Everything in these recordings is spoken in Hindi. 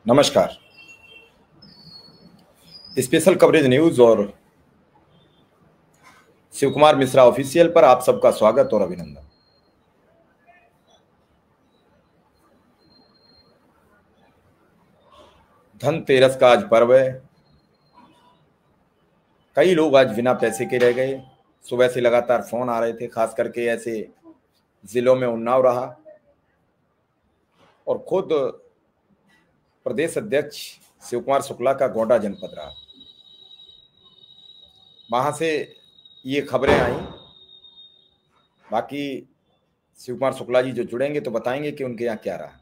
नमस्कार। स्पेशल कवरेज न्यूज और शिव कुमार मिश्रा ऑफिशियल पर आप सबका स्वागत और अभिनंदन। धनतेरस का आज पर्व है। कई लोग आज बिना पैसे के रह गए। सुबह से लगातार फोन आ रहे थे, खास करके ऐसे जिलों में उन्नाव रहा और खुद प्रदेश अध्यक्ष शिव कुमार शुक्ला का गोंडा जनपद रहा। वहां से ये खबरें आई। बाकी शिव कुमार शुक्ला जी जो जुड़ेंगे तो बताएंगे कि उनके यहाँ क्या रहा।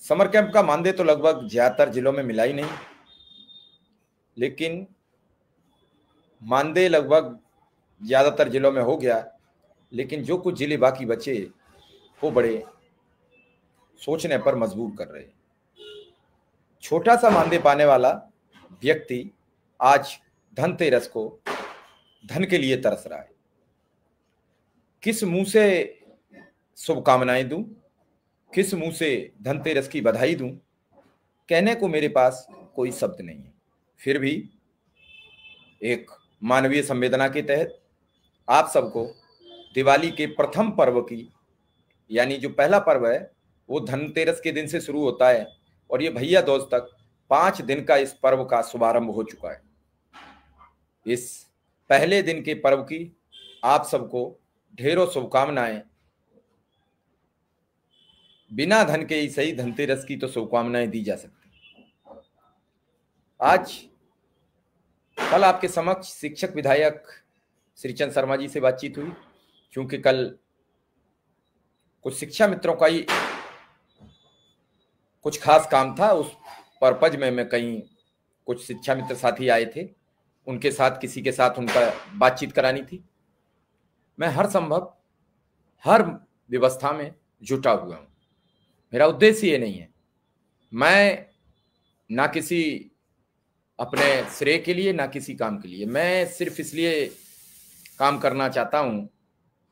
समर कैंप का मानदेय तो लगभग ज्यादातर जिलों में मिला ही नहीं, लेकिन मानदेय लगभग ज्यादातर जिलों में हो गया। लेकिन जो कुछ जिले बाकी बचे वो बड़े सोचने पर मजबूर कर रहे। छोटा सा मानदेय पाने वाला व्यक्ति आज धनतेरस को धन के लिए तरस रहा है। किस मुंह से शुभकामनाएं दूं, किस मुंह से धनतेरस की बधाई दूं, कहने को मेरे पास कोई शब्द नहीं है। फिर भी एक मानवीय संवेदना के तहत आप सबको दिवाली के प्रथम पर्व की, यानी जो पहला पर्व है वो धनतेरस के दिन से शुरू होता है और ये भैया दूज तक 5 दिन का इस पर्व का शुभारंभ हो चुका है। इस पहले दिन के पर्व की आप सबको ढेरों शुभकामनाएं। बिना धन के ही सही, धनतेरस की तो शुभकामनाएं दी जा सकती। आज कल आपके समक्ष शिक्षक विधायक श्रीचंद शर्मा जी से बातचीत हुई, क्योंकि कल कुछ शिक्षा मित्रों का ही कुछ खास काम था। उस पर्पज में मैं कहीं कुछ शिक्षा मित्र साथी आए थे, उनके साथ किसी के साथ उनका बातचीत करानी थी। मैं हर संभव हर व्यवस्था में जुटा हुआ हूं। मेरा उद्देश्य ये नहीं है, मैं ना किसी अपने श्रेय के लिए ना किसी काम के लिए, मैं सिर्फ इसलिए काम करना चाहता हूं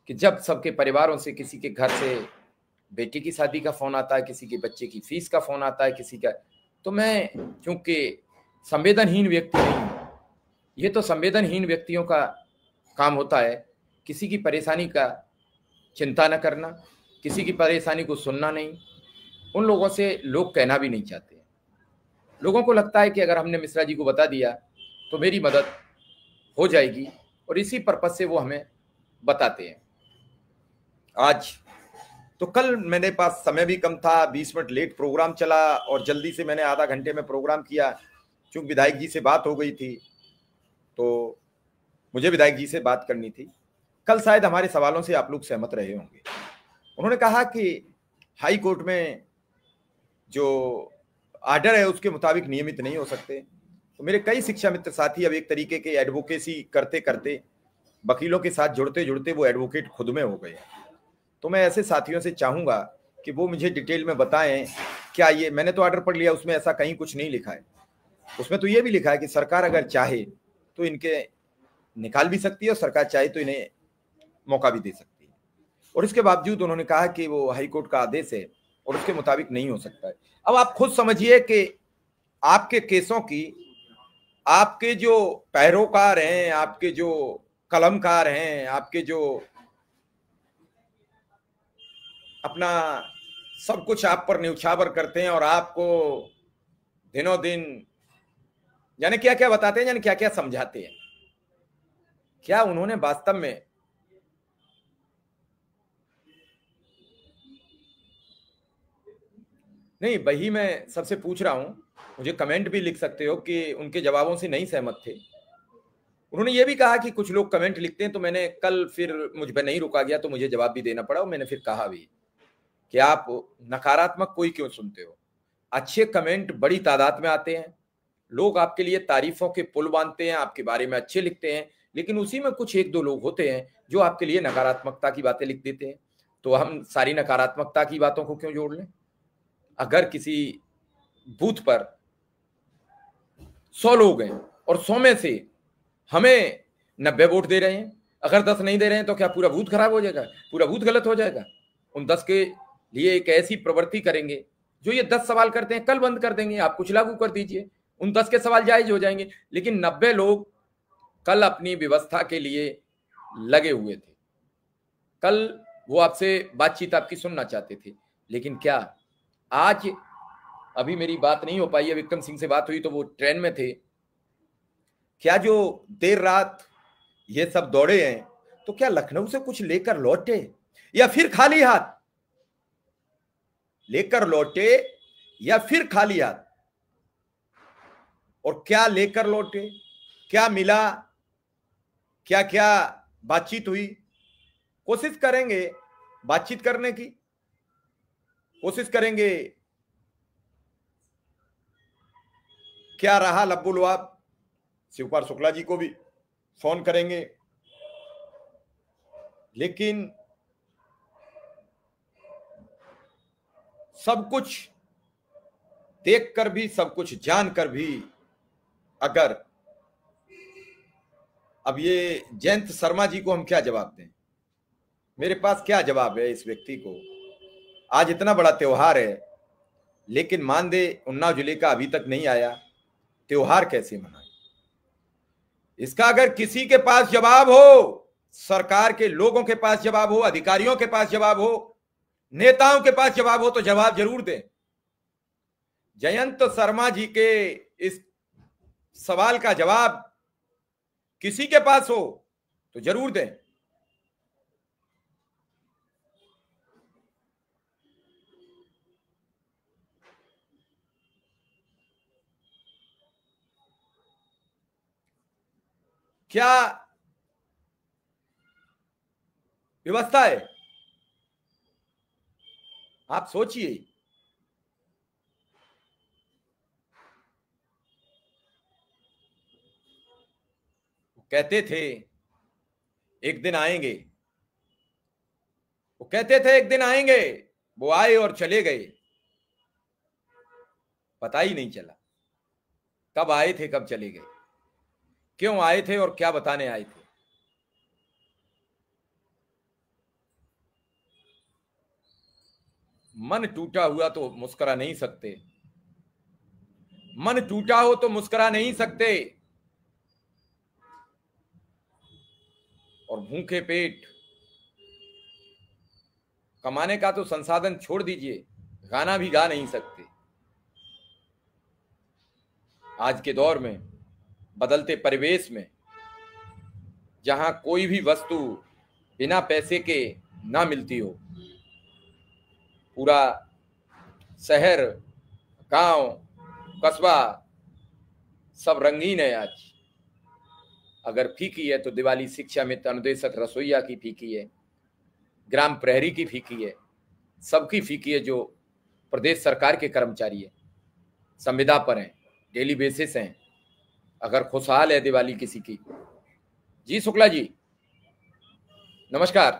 कि जब सबके परिवारों से, किसी के घर से बेटी की शादी का फोन आता है, किसी के बच्चे की फीस का फोन आता है, किसी का, तो मैं क्योंकि संवेदनहीन व्यक्ति नहीं हूं। ये तो संवेदनहीन व्यक्तियों का काम होता है किसी की परेशानी का चिंता न करना, किसी की परेशानी को सुनना नहीं। उन लोगों से लोग कहना भी नहीं चाहते। लोगों को लगता है कि अगर हमने मिश्रा जी को बता दिया तो मेरी मदद हो जाएगी, और इसी पर्पज से वो हमें बताते हैं। आज तो कल मेरे पास समय भी कम था, 20 मिनट लेट प्रोग्राम चला और जल्दी से मैंने आधा घंटे में प्रोग्राम किया। चूंकि विधायक जी से बात हो गई थी तो मुझे विधायक जी से बात करनी थी। कल शायद हमारे सवालों से आप लोग सहमत रहे होंगे। उन्होंने कहा कि हाई कोर्ट में जो आर्डर है उसके मुताबिक नियमित नहीं हो सकते। तो मेरे कई शिक्षा मित्र साथी अब एक तरीके के एडवोकेसी करते करते, वकीलों के साथ जुड़ते जुड़ते वो एडवोकेट खुद में हो गए। तो मैं ऐसे साथियों से चाहूंगा कि वो मुझे डिटेल में बताएं, क्या ये, मैंने तो ऑर्डर पढ़ लिया, उसमें ऐसा कहीं कुछ नहीं लिखा है। उसमें तो ये भी लिखा है कि सरकार अगर चाहे तो इनके निकाल भी सकती है और सरकार चाहे तो इन्हें मौका भी दे सकती है। और इसके बावजूद उन्होंने कहा कि वो हाई कोर्ट का आदेश है और उसके मुताबिक नहीं हो सकता है। अब आप खुद समझिए कि आपके केसों की, आपके जो पैरोकार हैं, आपके जो कलमकार हैं, आपके जो अपना सब कुछ आप पर न्यौछावर करते हैं और आपको दिनों दिन यानी क्या क्या बताते हैं, यानी क्या क्या समझाते हैं, क्या उन्होंने वास्तव में नहीं। वही मैं सबसे पूछ रहा हूं, मुझे कमेंट भी लिख सकते हो कि उनके जवाबों से नहीं सहमत थे। उन्होंने ये भी कहा कि कुछ लोग कमेंट लिखते हैं, तो मैंने कल फिर मुझ पर नहीं रुका गया तो मुझे जवाब भी देना पड़ा। और मैंने फिर कहा भी कि आप नकारात्मक कोई क्यों सुनते हो, अच्छे कमेंट बड़ी तादाद में आते हैं, लोग आपके लिए तारीफों के पुल बांधते हैं, आपके बारे में अच्छे लिखते हैं, लेकिन उसी में कुछ एक दो लोग होते हैं जो आपके लिए नकारात्मकता की बातें लिख देते हैं। तो हम सारी नकारात्मकता की बातों को क्यों जोड़ लें? अगर किसी बूथ पर 100 लोग हैं और 100 में से हमें 90 वोट दे रहे हैं, अगर 10 नहीं दे रहे हैं तो क्या पूरा बूथ खराब हो जाएगा, पूरा बूथ गलत हो जाएगा? उन 10 के लिए एक ऐसी प्रवृत्ति करेंगे जो ये 10 सवाल करते हैं कल बंद कर देंगे, आप कुछ लागू कर दीजिए, उन 10 के सवाल जायज हो जाएंगे। लेकिन 90 लोग कल अपनी व्यवस्था के लिए लगे हुए थे, कल वो आपसे बातचीत आपकी सुनना चाहते थे। लेकिन क्या आज, अभी मेरी बात नहीं हो पाई है, विक्रम सिंह से बात हुई तो वो ट्रेन में थे, क्या जो देर रात ये सब दौड़े हैं तो क्या लखनऊ से कुछ लेकर लौटे या फिर खाली हाथ लेकर लौटे या फिर खाली हाथ? और क्या लेकर लौटे, क्या मिला, क्या क्या बातचीत हुई? कोशिश करेंगे बातचीत करने की, कोशिश करेंगे क्या रहा लब्बू लुआब। शिवपाल शुक्ला जी को भी फोन करेंगे, लेकिन सब कुछ देखकर भी, सब कुछ जानकर भी, अगर अब ये जयंत शर्मा जी को हम क्या जवाब दें? मेरे पास क्या जवाब है इस व्यक्ति को? आज इतना बड़ा त्योहार है, लेकिन मानदेय उन्नाव जिले का अभी तक नहीं आया, त्योहार कैसे मनाए? इसका अगर किसी के पास जवाब हो, सरकार के लोगों के पास जवाब हो, अधिकारियों के पास जवाब हो, नेताओं के पास जवाब हो, तो जवाब जरूर दें। जयंत शर्मा जी के इस सवाल का जवाब किसी के पास हो तो जरूर दें। क्या व्यवस्था है? आप सोचिए, कहते थे एक दिन आएंगे, वो कहते थे एक दिन आएंगे, वो आए और चले गए, पता ही नहीं चला कब आए थे कब चले गए, क्यों आए थे और क्या बताने आए थे। मन टूटा हुआ तो मुस्कुरा नहीं सकते, मन टूटा हो तो मुस्कुरा नहीं सकते, और भूखे पेट कमाने का तो संसाधन छोड़ दीजिए, गाना भी गा नहीं सकते। आज के दौर में, बदलते परिवेश में, जहां कोई भी वस्तु बिना पैसे के ना मिलती हो, पूरा शहर, गांव, कस्बा सब रंगीन है। आज अगर फीकी है तो दिवाली शिक्षा मित्र अनुदेशक रसोईया की फीकी है, ग्राम प्रहरी की फीकी है, सबकी फीकी है जो प्रदेश सरकार के कर्मचारी है, संविदा पर हैं, डेली बेसिस हैं। अगर खुशहाल है दिवाली किसी की। जी शुक्ला जी नमस्कार,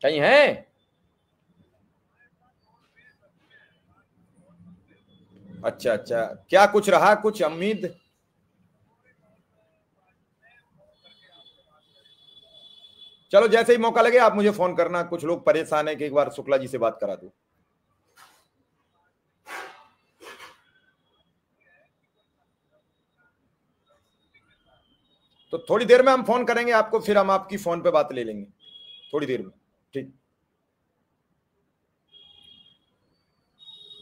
कहीं हैं? अच्छा अच्छा, क्या कुछ रहा, कुछ उम्मीद? चलो जैसे ही मौका लगे आप मुझे फोन करना। कुछ लोग परेशान है कि एक बार शुक्ला जी से बात करा दूं। तो थोड़ी देर में हम फोन करेंगे आपको, फिर हम आपकी फोन पे बात ले लेंगे थोड़ी देर में, ठीक?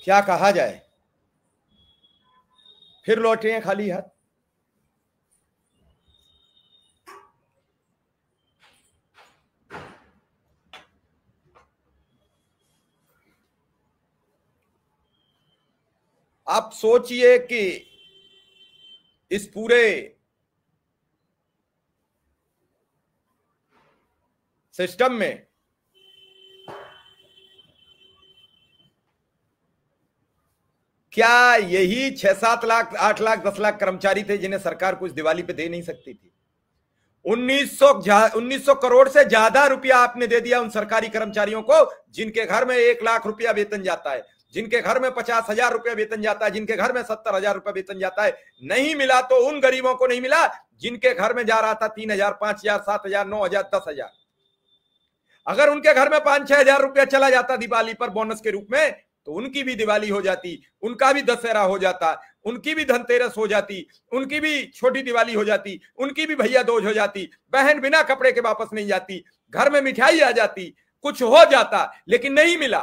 क्या कहा जाए, फिर लौटे हैं खाली हाथ। आप सोचिए कि इस पूरे सिस्टम में क्या यही 6-7 लाख, 8 लाख, 10 लाख कर्मचारी थे जिन्हें सरकार कुछ दिवाली पे दे नहीं सकती थी? 1900 करोड़ से ज्यादा रुपया आपने दे दिया उन सरकारी कर्मचारियों को जिनके घर में 1 लाख रुपया वेतन जाता है, जिनके घर में 50,000 रुपया वेतन जाता है, जिनके घर में 70,000 रुपया वेतन जाता है। नहीं मिला तो उन गरीबों को नहीं मिला जिनके घर में जा रहा था 3,000, 5,000, 7,000, 9,000, 10,000। अगर उनके घर में 5-6 हजार रुपया चला जाता दिवाली पर बोनस के रूप में, तो उनकी भी दिवाली हो जाती, उनका भी दशहरा हो जाता, उनकी भी धनतेरस हो जाती, उनकी भी छोटी दिवाली हो जाती, उनकी भी भैया दूज हो जाती, बहन बिना कपड़े के वापस नहीं जाती, घर में मिठाई आ जाती, कुछ हो जाता, लेकिन नहीं मिला।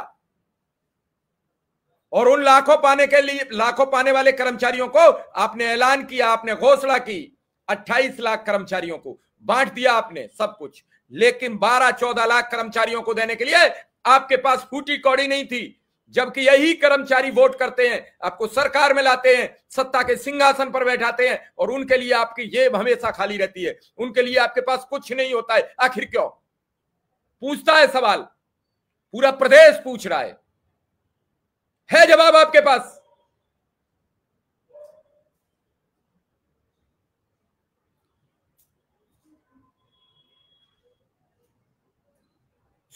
और उन लाखों पाने के लिए, लाखों पाने वाले कर्मचारियों को आपने ऐलान किया, आपने घोषणा की, 28 लाख कर्मचारियों को बांट दिया आपने सब कुछ, लेकिन 12-14 लाख कर्मचारियों को देने के लिए आपके पास फूटी कौड़ी नहीं थी। जबकि यही कर्मचारी वोट करते हैं, आपको सरकार में लाते हैं, सत्ता के सिंहासन पर बैठाते हैं, और उनके लिए आपकी जेब हमेशा खाली रहती है, उनके लिए आपके पास कुछ नहीं होता है। आखिर क्यों? पूछता है सवाल, पूरा प्रदेश पूछ रहा है जवाब आपके पास?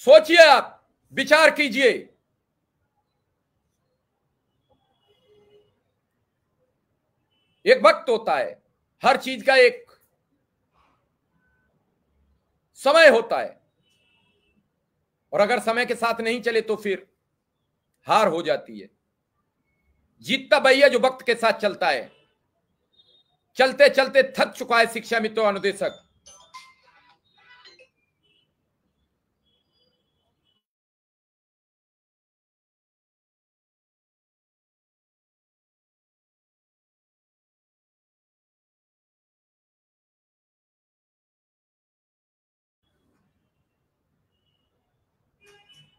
सोचिए, आप विचार कीजिए। एक वक्त होता है, हर चीज का एक समय होता है, और अगर समय के साथ नहीं चले तो फिर हार हो जाती है। जीतता वही है जो वक्त के साथ चलता है। चलते चलते थक चुका है शिक्षा मित्रों, अनुदेशक।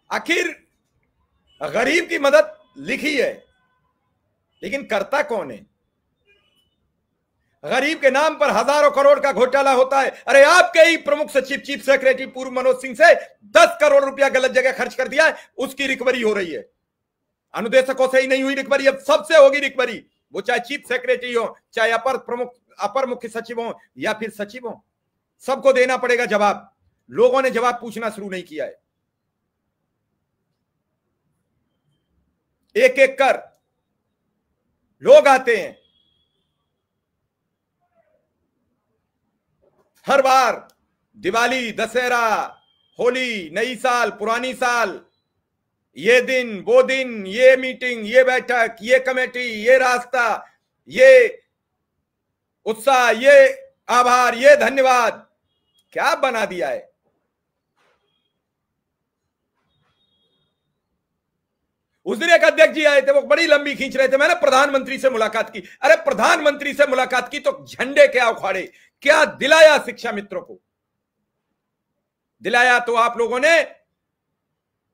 आखिर गरीब की मदद लिखी है, लेकिन करता कौन है? गरीब के नाम पर हजारों करोड़ का घोटाला होता है। अरे आपके ही प्रमुख सचिव, चीफ सेक्रेटरी पूर्व मनोज सिंह से 10 करोड़ रुपया गलत जगह खर्च कर दिया है, उसकी रिकवरी हो रही है। अनुदेशकों से ही नहीं हुई रिकवरी, अब सबसे होगी रिकवरी, वो चाहे चीफ सेक्रेटरी हो, चाहे अपर मुख्य सचिव हो, या फिर सचिव हो, सबको देना पड़ेगा जवाब। लोगों ने जवाब पूछना शुरू नहीं किया है। एक एक कर लोग आते हैं, हर बार दिवाली, दशहरा, होली, नई साल, पुरानी साल, ये दिन, वो दिन, ये मीटिंग, ये बैठक, ये कमेटी, ये रास्ता, ये उत्साह, ये आभार, ये धन्यवाद, क्या बना दिया है। उस दिन एक अध्यक्ष जी आए थे, वो बड़ी लंबी खींच रहे थे, मैंने प्रधानमंत्री से मुलाकात की। अरे प्रधानमंत्री से मुलाकात की तो झंडे क्या उखाड़े, क्या दिलाया शिक्षा मित्रों को? दिलाया तो आप लोगों ने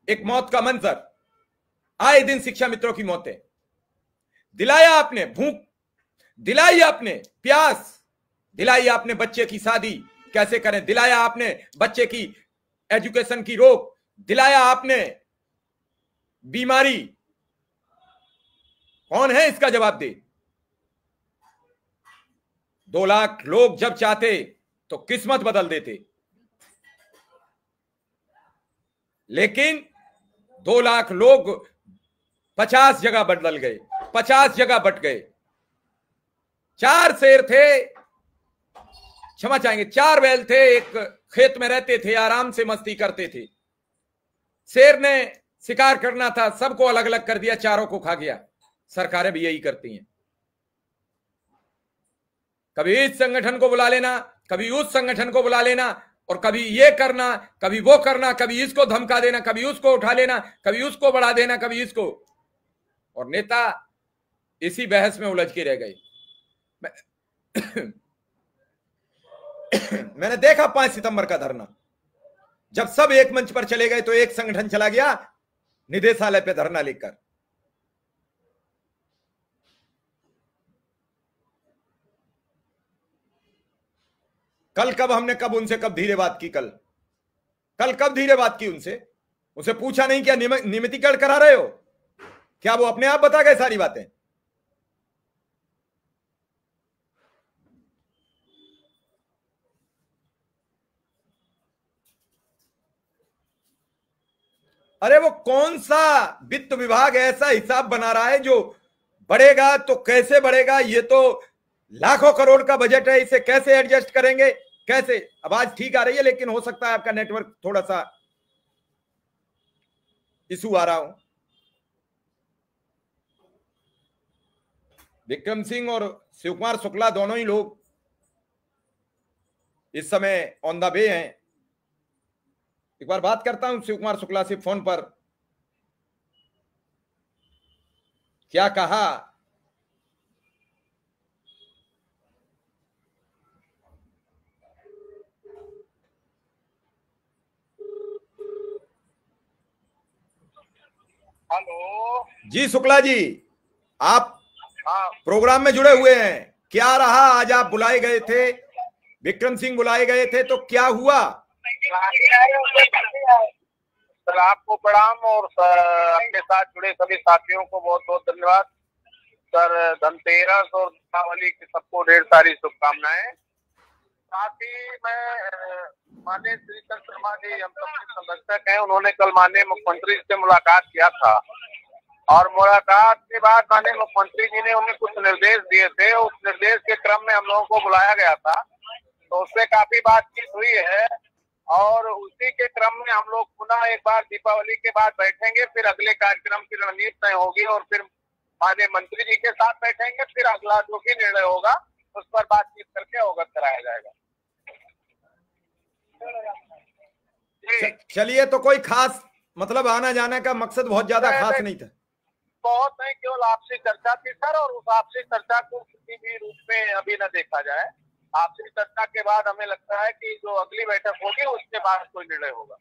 एक मौत का मंजर, आए दिन शिक्षा मित्रों की मौतें दिलाया आपने, भूख दिलाई आपने, प्यास दिलाई आपने, बच्चे की शादी कैसे करें दिलाया आपने, बच्चे की एजुकेशन की रोक दिलाया आपने, बीमारी कौन है इसका जवाब दे। 2 लाख लोग जब चाहते तो किस्मत बदल देते, लेकिन 2 लाख लोग 50 जगह बदल गए, 50 जगह बट गए। 4 शेर थे, क्षमा चाहेंगे, 4 बैल थे, एक खेत में रहते थे, आराम से मस्ती करते थे। शेर ने शिकार करना था, सबको अलग अलग कर दिया, चारों को खा गया। सरकारें भी यही करती हैं, कभी इस संगठन को बुला लेना, कभी उस संगठन को बुला लेना, और कभी ये करना, कभी वो करना, कभी इसको धमका देना, कभी उसको उठा लेना, कभी उसको बढ़ा देना, कभी इसको, और नेता इसी बहस में उलझ के रह गए। मैंने देखा 5 सितंबर का धरना, जब सब एक मंच पर चले गए तो एक संगठन चला गया निदेशालय पे धरना लेकर। कल कब हमने कब उनसे कब धीरे बात की, कल कब धीरे बात की उनसे पूछा नहीं क्या नियमितीकरण करा रहे हो क्या? वो अपने आप बता गए सारी बातें। अरे वो कौन सा वित्त विभाग ऐसा हिसाब बना रहा है जो बढ़ेगा तो कैसे बढ़ेगा? ये तो लाखों करोड़ का बजट है, इसे कैसे एडजस्ट करेंगे, कैसे? आवाज ठीक आ रही है, लेकिन हो सकता है आपका नेटवर्क थोड़ा सा इशू आ रहा हो। विक्रम सिंह और शिव कुमार शुक्ला दोनों ही लोग इस समय ऑन द वे हैं। एक बार बात करता हूं शिव कुमार शुक्ला से फोन पर, क्या कहा। हेलो जी शुक्ला जी, आप हाँ प्रोग्राम में जुड़े हुए हैं। क्या रहा आज, आप बुलाए गए थे, विक्रम सिंह बुलाए गए थे, तो क्या हुआ? सर, आपको प्रणाम और आपके साथ जुड़े सभी साथियों को बहुत बहुत धन्यवाद। सर, धनतेरस और दीपावली की सबको ढेर सारी शुभकामनाएं। साथ ही मैं माननीय श्री चंद्र शर्मा जी हम सबके संरक्षक हैं, उन्होंने कल माननीय मुख्यमंत्री से मुलाकात किया था और मुलाकात के बाद माननीय मुख्यमंत्री जी ने उन्हें कुछ निर्देश दिए थे। उस निर्देश के क्रम में हम लोगों को बुलाया गया था, तो उससे काफी बातचीत हुई है और उसी के क्रम में हम लोग पुनः एक बार दीपावली के बाद बैठेंगे, फिर अगले कार्यक्रम की रणनीति तय होगी और फिर माननीय मंत्री जी के साथ बैठेंगे, फिर अगला जो भी निर्णय होगा उस पर बातचीत करके अवगत कराया जाएगा। चलिए, तो कोई खास मतलब आना जाने का मकसद बहुत ज्यादा खास नहीं था? बहुत नहीं, केवल आपसी चर्चा थी सर, और उस आपसी चर्चा को किसी भी रूप में अभी न देखा जाए। आपसी चर्चा के बाद हमें लगता है कि जो अगली बैठक होगी उसके बाद कोई निर्णय होगा।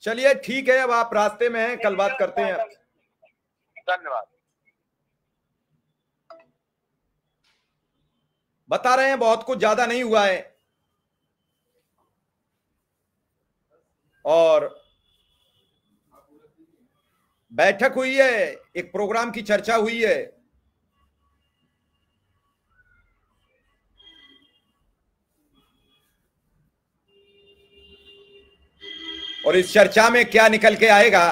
चलिए ठीक है, अब आप रास्ते में हैं, कल बात करते हैं। धन्यवाद। बता रहे हैं बहुत कुछ ज्यादा नहीं हुआ है और बैठक हुई है, एक प्रोग्राम की चर्चा हुई है और इस चर्चा में क्या निकल के आएगा,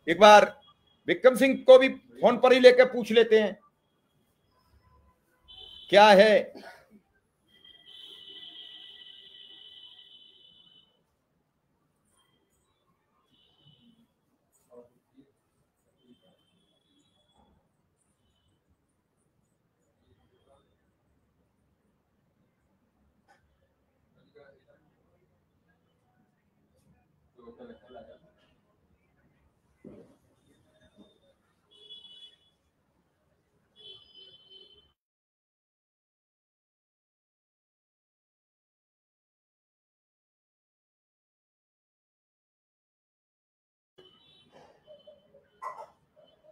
एक बार विक्रम सिंह को भी फोन पर ही लेकर पूछ लेते हैं क्या है।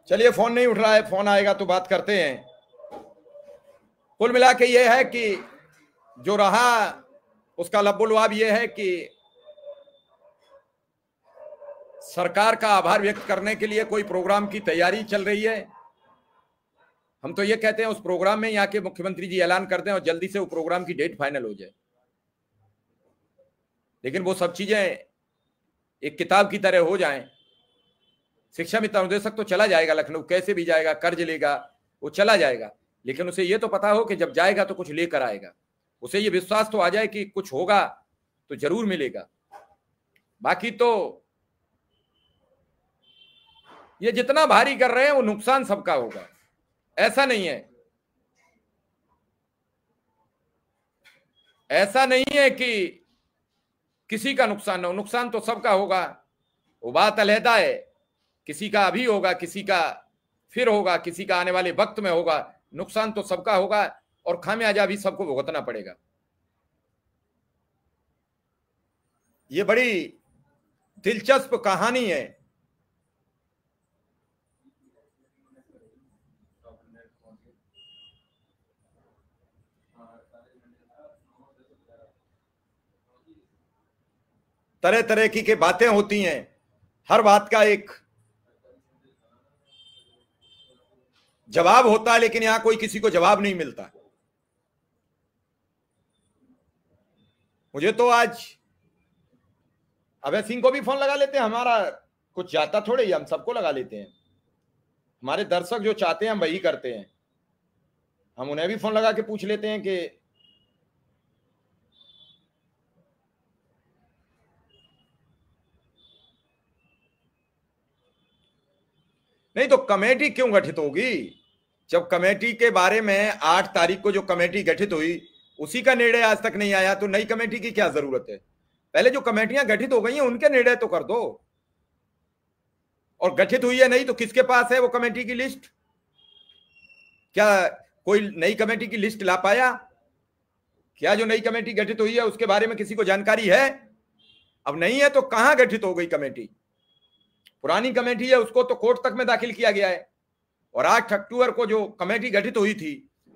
चलिए, फोन नहीं उठ रहा है, फोन आएगा तो बात करते हैं। कुल मिला के ये है कि जो रहा उसका लबोलवाब ये है कि सरकार का आभार व्यक्त करने के लिए कोई प्रोग्राम की तैयारी चल रही है। हम तो ये कहते हैं उस प्रोग्राम में यहाँ के मुख्यमंत्री जी ऐलान कर दें और जल्दी से वो प्रोग्राम की डेट फाइनल हो जाए, लेकिन वो सब चीजें एक किताब की तरह हो जाएं। शिक्षा मित्र अनुदेशक तो चला जाएगा लखनऊ, कैसे भी जाएगा, कर्ज लेगा, वो चला जाएगा, लेकिन उसे ये तो पता हो कि जब जाएगा तो कुछ लेकर आएगा। उसे ये विश्वास तो आ जाए कि कुछ होगा तो जरूर मिलेगा। बाकी तो ये जितना भारी कर रहे हैं वो नुकसान सबका होगा, ऐसा नहीं है। ऐसा नहीं है कि किसी का नुकसान ना हो, नुकसान तो सबका होगा। वो बात अलहदा है, किसी का अभी होगा, किसी का फिर होगा, किसी का आने वाले वक्त में होगा। नुकसान तो सबका होगा और खामियाजा भी सबको भुगतना पड़ेगा। ये बड़ी दिलचस्प कहानी है। तरह तरह की बातें होती हैं, हर बात का एक जवाब होता है, लेकिन यहां कोई किसी को जवाब नहीं मिलता। मुझे तो आज अभय सिंह को भी फोन लगा लेते हैं, हमारा कुछ जाता थोड़े ही, हम सबको लगा लेते हैं। हमारे दर्शक जो चाहते हैं हम वही करते हैं। हम उन्हें भी फोन लगा के पूछ लेते हैं कि नहीं तो कमेटी क्यों गठित होगी? जब कमेटी के बारे में 8 तारीख को जो कमेटी गठित हुई उसी का निर्णय आज तक नहीं आया, तो नई कमेटी की क्या जरूरत है? पहले जो कमेटियां गठित हो गई हैं उनके निर्णय तो कर दो। और गठित हुई है नहीं तो किसके पास है वो कमेटी की लिस्ट? क्या कोई नई कमेटी की लिस्ट ला पाया? क्या जो नई कमेटी गठित हुई है उसके बारे में किसी को जानकारी है? अब नहीं है तो कहां गठित हो गई कमेटी? पुरानी कमेटी है उसको तो कोर्ट तक में दाखिल किया गया है, और 8 अक्टूबर को जो कमेटी गठित हुई थी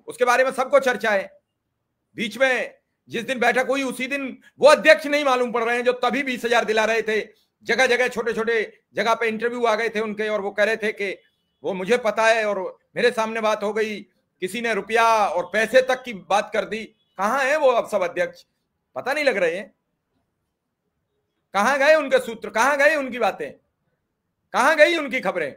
उसके बारे में सबको चर्चा है। बीच में जिस दिन बैठक हुई उसी दिन वो अध्यक्ष नहीं मालूम पड़ रहे हैं जो तभी 20,000 दिला रहे थे। जगह जगह छोटे छोटे जगह पे इंटरव्यू आ गए थे उनके, और वो कह रहे थे कि वो मुझे पता है और मेरे सामने बात हो गई, किसी ने रुपया और पैसे तक की बात कर दी। कहां है वो अब सब अध्यक्ष? पता नहीं लग रहे हैं। कहां गए उनके सूत्र? कहां गए उनकी बातें? कहां गई उनकी खबरें?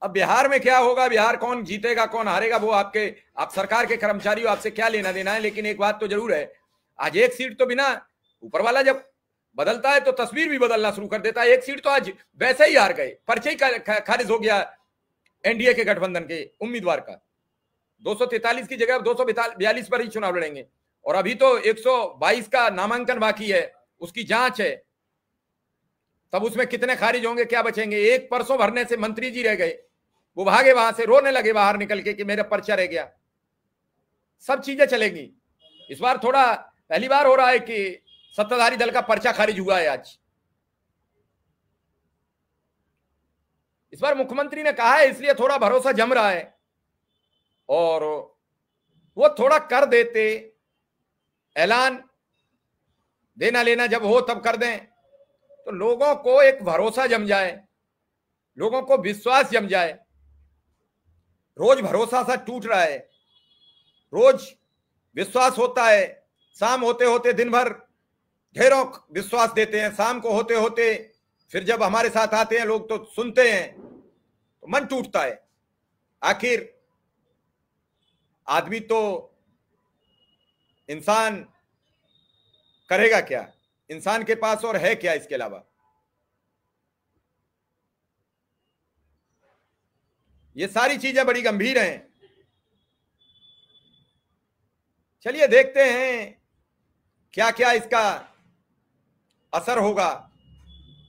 अब बिहार में क्या होगा, बिहार कौन जीतेगा कौन हारेगा वो आप सरकार के कर्मचारी हो, आपसे क्या लेना देना है। लेकिन एक बात तो जरूर है, आज एक सीट तो बिना, ऊपर वाला जब बदलता है तो तस्वीर भी बदलना शुरू कर देता है। एक सीट तो आज वैसे ही हार गए, पर्चे ही खारिज हो गया एनडीए के गठबंधन के उम्मीदवार का। 243 की जगह 242 पर ही चुनाव लड़ेंगे, और अभी तो 122 का नामांकन बाकी है, उसकी जांच है। तब उसमें कितने खारिज होंगे, क्या बचेंगे? एक परसों भरने से मंत्री जी रह गए, वो भागे वहां से, रोने लगे बाहर निकल के कि मेरा पर्चा रह गया। सब चीजें चलेंगी। इस बार थोड़ा पहली बार हो रहा है कि सत्ताधारी दल का पर्चा खारिज हुआ है आज। इस बार मुख्यमंत्री ने कहा है इसलिए थोड़ा भरोसा जम रहा है, और वो थोड़ा कर देते, ऐलान देना लेना जब हो तब कर दें तो लोगों को एक भरोसा जम जाए, लोगों को विश्वास जम जाए। रोज भरोसा सा टूट रहा है, रोज विश्वास होता है, शाम होते होते दिन भर ढेरों विश्वास देते हैं, शाम को होते होते फिर जब हमारे साथ आते हैं लोग तो सुनते हैं तो मन टूटता है। आखिर आदमी तो इंसान करेगा क्या? इंसान के पास और है क्या इसके अलावा? ये सारी चीजें बड़ी गंभीर हैं। चलिए देखते हैं क्या क्या इसका असर होगा,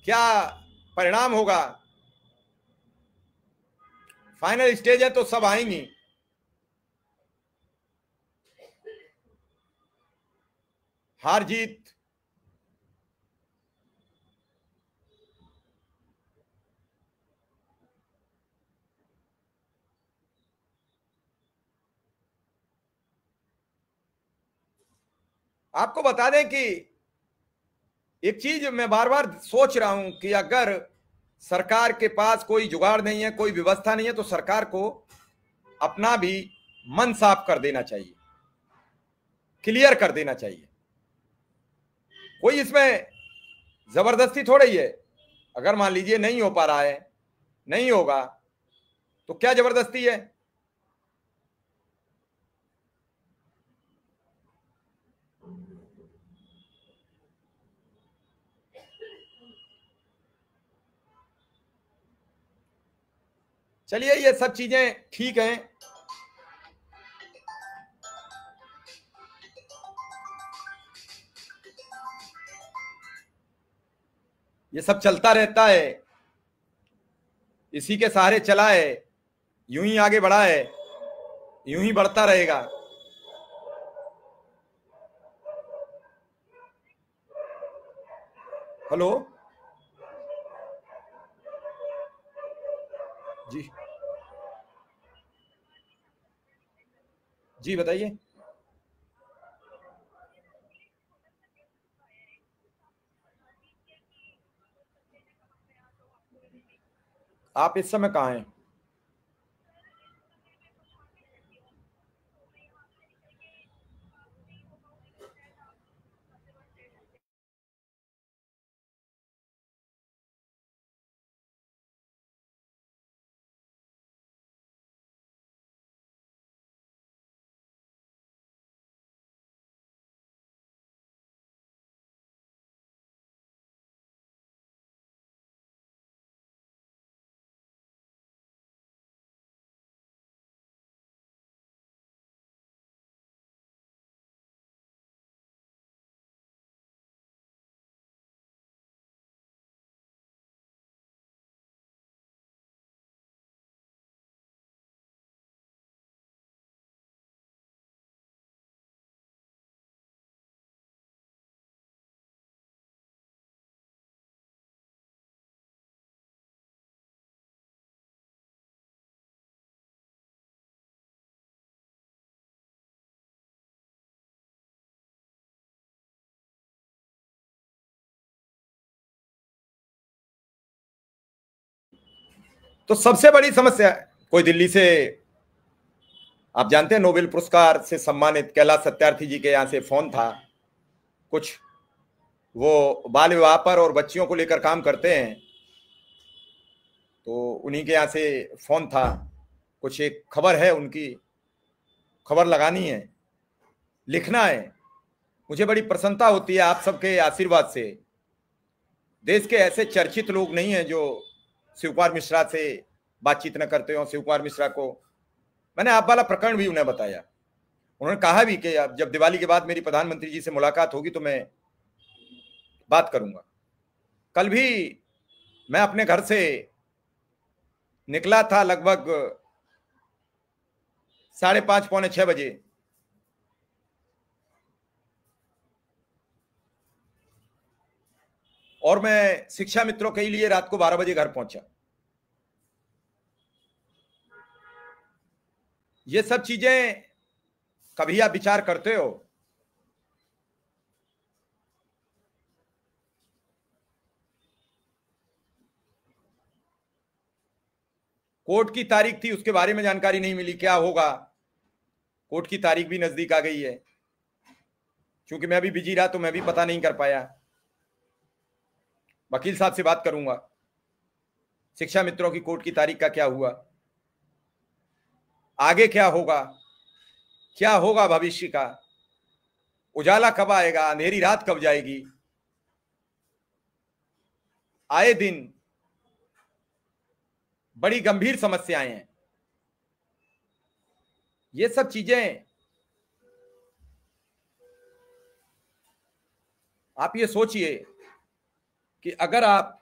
क्या परिणाम होगा। फाइनल स्टेज है तो सब आएंगी। हार जीत आपको बता दें कि एक चीज मैं बार बार सोच रहा हूं कि अगर सरकार के पास कोई जुगाड़ नहीं है, कोई व्यवस्था नहीं है, तो सरकार को अपना भी मन साफ कर देना चाहिए, क्लियर कर देना चाहिए। कोई इसमें जबरदस्ती थोड़ी ही है। अगर मान लीजिए नहीं हो पा रहा है, नहीं होगा, तो क्या जबरदस्ती है? चलिए ये सब चीजें ठीक हैं। ये सब चलता रहता है, इसी के सहारे चला है, यूं ही आगे बढ़ा है, यूं ही बढ़ता रहेगा। हेलो जी, जी बताइए। आप इस समय कहाँ हैं? तो सबसे बड़ी समस्या, कोई दिल्ली से, आप जानते हैं नोबेल पुरस्कार से सम्मानित कैलाश सत्यार्थी जी के यहाँ से फोन था, कुछ वो बाल विवाह पर और बच्चियों को लेकर काम करते हैं, तो उन्हीं के यहाँ से फोन था, कुछ एक खबर है, उनकी खबर लगानी है, लिखना है। मुझे बड़ी प्रसन्नता होती है आप सबके आशीर्वाद से। देश के ऐसे चर्चित लोग नहीं हैं जो शिव कुमार मिश्रा से बातचीत न करते हो। शिव कुमार मिश्रा को मैंने आप वाला प्रकरण भी उन्हें बताया, उन्होंने कहा भी कि अब जब दिवाली के बाद मेरी प्रधानमंत्री जी से मुलाकात होगी तो मैं बात करूंगा। कल भी मैं अपने घर से निकला था लगभग 5:30 पौने 6 बजे, और मैं शिक्षा मित्रों के लिए रात को 12 बजे घर पहुंचा। ये सब चीजें कभी आप विचार करते हो? कोर्ट की तारीख थी, उसके बारे में जानकारी नहीं मिली, क्या होगा। कोर्ट की तारीख भी नजदीक आ गई है, क्योंकि मैं भी बिजी रहा तो मैं भी पता नहीं कर पाया। वकील साहब से बात करूंगा, शिक्षा मित्रों की कोर्ट की तारीख का क्या हुआ, आगे क्या होगा भविष्य का, उजाला कब आएगा, अंधेरी रात कब जाएगी। आए दिन बड़ी गंभीर समस्याएं हैं। ये सब चीजें आप ये सोचिए कि अगर आप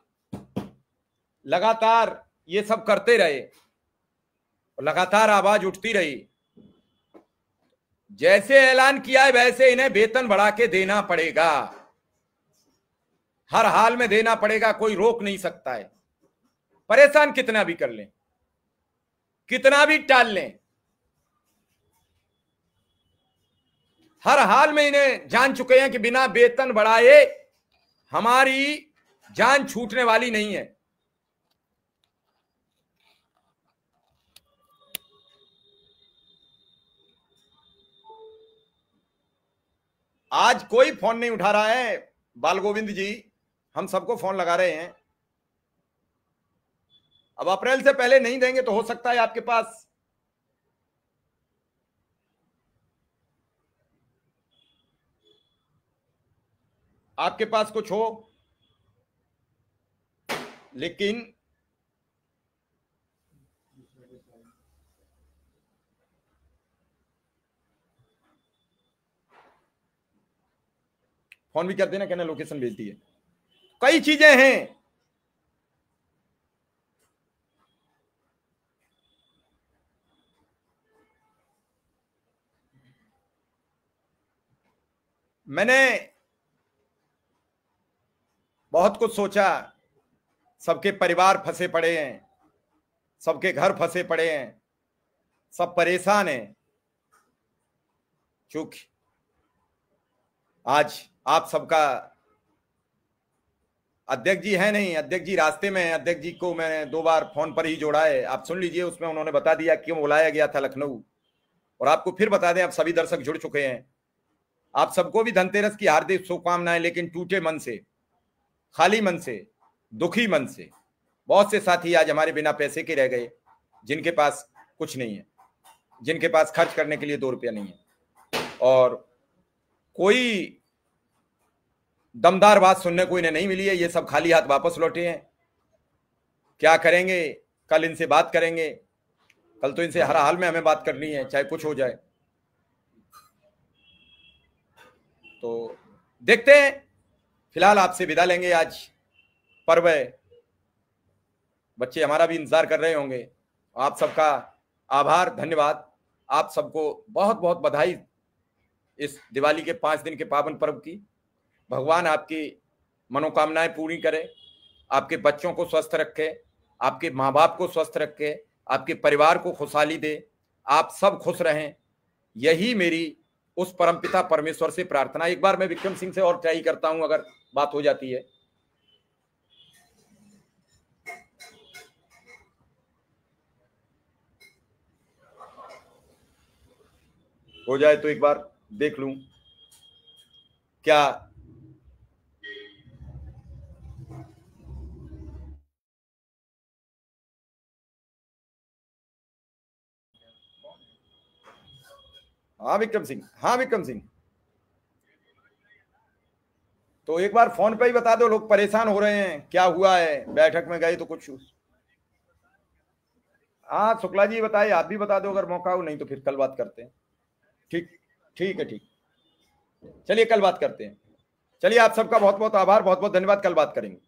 लगातार ये सब करते रहे और लगातार आवाज उठती रही, जैसे ऐलान किया है वैसे इन्हें वेतन बढ़ा के देना पड़ेगा, हर हाल में देना पड़ेगा, कोई रोक नहीं सकता है। परेशान कितना भी कर लें, कितना भी टाल लें, हर हाल में इन्हें जान चुके हैं कि बिना वेतन बढ़ाए हमारी जान छूटने वाली नहीं है। आज कोई फोन नहीं उठा रहा है, बाल गोविंद जी हम सबको फोन लगा रहे हैं। अब अप्रैल से पहले नहीं देंगे तो हो सकता है आपके पास कुछ हो, लेकिन फोन भी कर देना, कहना लोकेशन भेज दी है। कई चीजें हैं। मैंने बहुत कुछ सोचा, सबके परिवार फंसे पड़े हैं, सबके घर फंसे पड़े हैं, सब परेशान हैं। चूंकि आज आप सबका अध्यक्ष जी है नहीं, अध्यक्ष जी रास्ते में है, अध्यक्ष जी को मैंने 2 बार फोन पर ही जोड़ा है, आप सुन लीजिए, उसमें उन्होंने बता दिया क्यों बुलाया गया था लखनऊ। और आपको फिर बता दें, आप सभी दर्शक जुड़ चुके हैं, आप सबको भी धनतेरस की हार्दिक शुभकामनाएं, लेकिन टूटे मन से, खाली मन से, दुखी मन से। बहुत से साथी आज हमारे बिना पैसे के रह गए, जिनके पास कुछ नहीं है, जिनके पास खर्च करने के लिए 2 रुपया नहीं है, और कोई दमदार बात सुनने को इन्हें नहीं मिली है। ये सब खाली हाथ वापस लौटे हैं। क्या करेंगे? कल इनसे बात करेंगे, कल तो इनसे हर हाल में हमें बात करनी है, चाहे कुछ हो जाए। तो देखते हैं, फिलहाल आपसे विदा लेंगे। आज पर्व है, बच्चे हमारा भी इंतजार कर रहे होंगे। आप सबका आभार, धन्यवाद। आप सबको बहुत बहुत बधाई इस दिवाली के 5 दिन के पावन पर्व की। भगवान आपकी मनोकामनाएं पूरी करे, आपके बच्चों को स्वस्थ रखे, आपके माँ बाप को स्वस्थ रखे, आपके परिवार को खुशहाली दे, आप सब खुश रहें, यही मेरी उस परमपिता परमेश्वर से प्रार्थना। एक बार मैं विक्रम सिंह से और ट्राई करता हूं, अगर बात हो जाती है। हो जाए तो एक बार देख लूं क्या। हाँ विक्रम सिंह, हाँ विक्रम सिंह, तो एक बार फोन पे ही बता दो, लोग परेशान हो रहे हैं, क्या हुआ है, बैठक में गए तो कुछ। हाँ शुक्ला जी बताइए, आप भी बता दो अगर मौका हो, नहीं तो फिर कल बात करते हैं। ठीक, ठीक है, ठीक, चलिए कल बात करते हैं। चलिए आप सबका बहुत बहुत आभार, बहुत बहुत धन्यवाद, कल बात करेंगे।